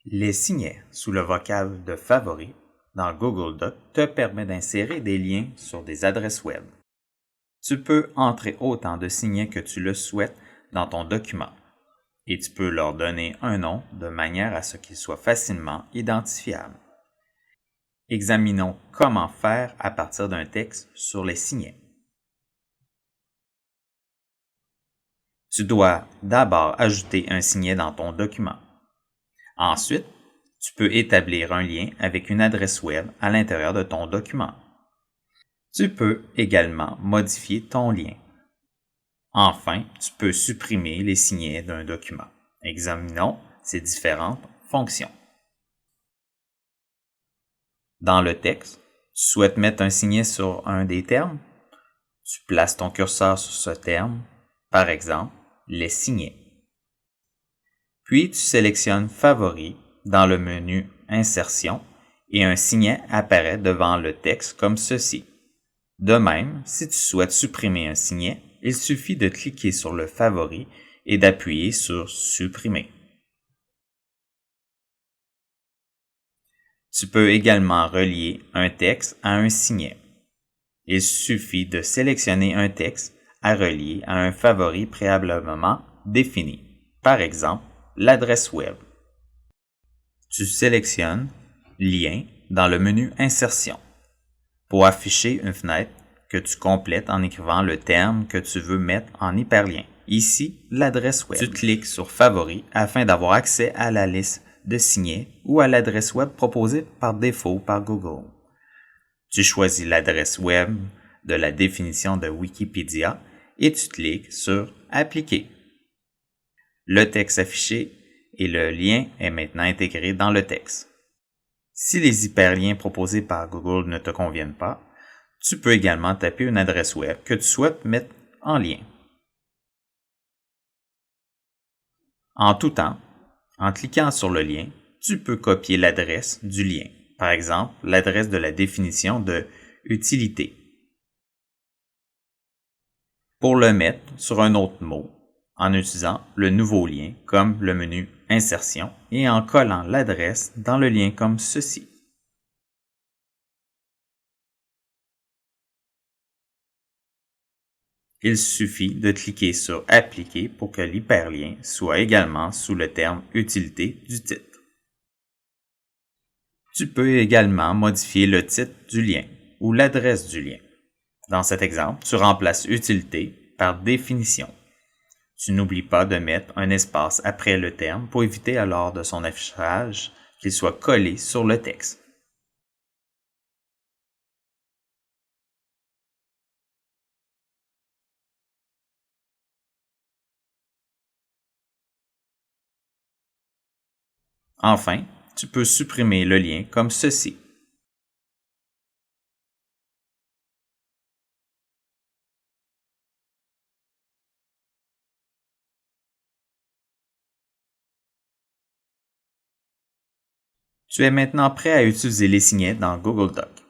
Les signets sous le vocable de favoris dans Google Docs te permet d'insérer des liens sur des adresses web. Tu peux entrer autant de signets que tu le souhaites dans ton document et tu peux leur donner un nom de manière à ce qu'ils soient facilement identifiables. Examinons comment faire à partir d'un texte sur les signets. Tu dois d'abord ajouter un signet dans ton document. Ensuite, tu peux établir un lien avec une adresse web à l'intérieur de ton document. Tu peux également modifier ton lien. Enfin, tu peux supprimer les signets d'un document. Examinons ces différentes fonctions. Dans le texte, tu souhaites mettre un signet sur un des termes? Tu places ton curseur sur ce terme, par exemple, les signets. Puis tu sélectionnes Favoris dans le menu Insertion et un signet apparaît devant le texte comme ceci. De même, si tu souhaites supprimer un signet, il suffit de cliquer sur le favori et d'appuyer sur Supprimer. Tu peux également relier un texte à un signet. Il suffit de sélectionner un texte à relier à un favori préalablement défini, par exemple l'adresse web. Tu sélectionnes Lien dans le menu Insertion pour afficher une fenêtre que tu complètes en écrivant le terme que tu veux mettre en hyperlien. Ici, l'adresse web. Tu cliques sur Favoris afin d'avoir accès à la liste de signets ou à l'adresse web proposée par défaut par Google. Tu choisis l'adresse web de la définition de Wikipédia et tu cliques sur Appliquer. Le texte affiché et le lien est maintenant intégré dans le texte. Si les hyperliens proposés par Google ne te conviennent pas, tu peux également taper une adresse web que tu souhaites mettre en lien. En tout temps, en cliquant sur le lien, tu peux copier l'adresse du lien, par exemple l'adresse de la définition de utilité. Pour le mettre sur un autre mot, en utilisant le nouveau lien comme le menu Insertion et en collant l'adresse dans le lien comme ceci. Il suffit de cliquer sur Appliquer pour que l'hyperlien soit également sous le terme Utilité du titre. Tu peux également modifier le titre du lien ou l'adresse du lien. Dans cet exemple, tu remplaces Utilité par Définition. Tu n'oublies pas de mettre un espace après le terme pour éviter lors de son affichage qu'il soit collé sur le texte. Enfin, tu peux supprimer le lien comme ceci. Tu es maintenant prêt à utiliser les signets dans Google Docs.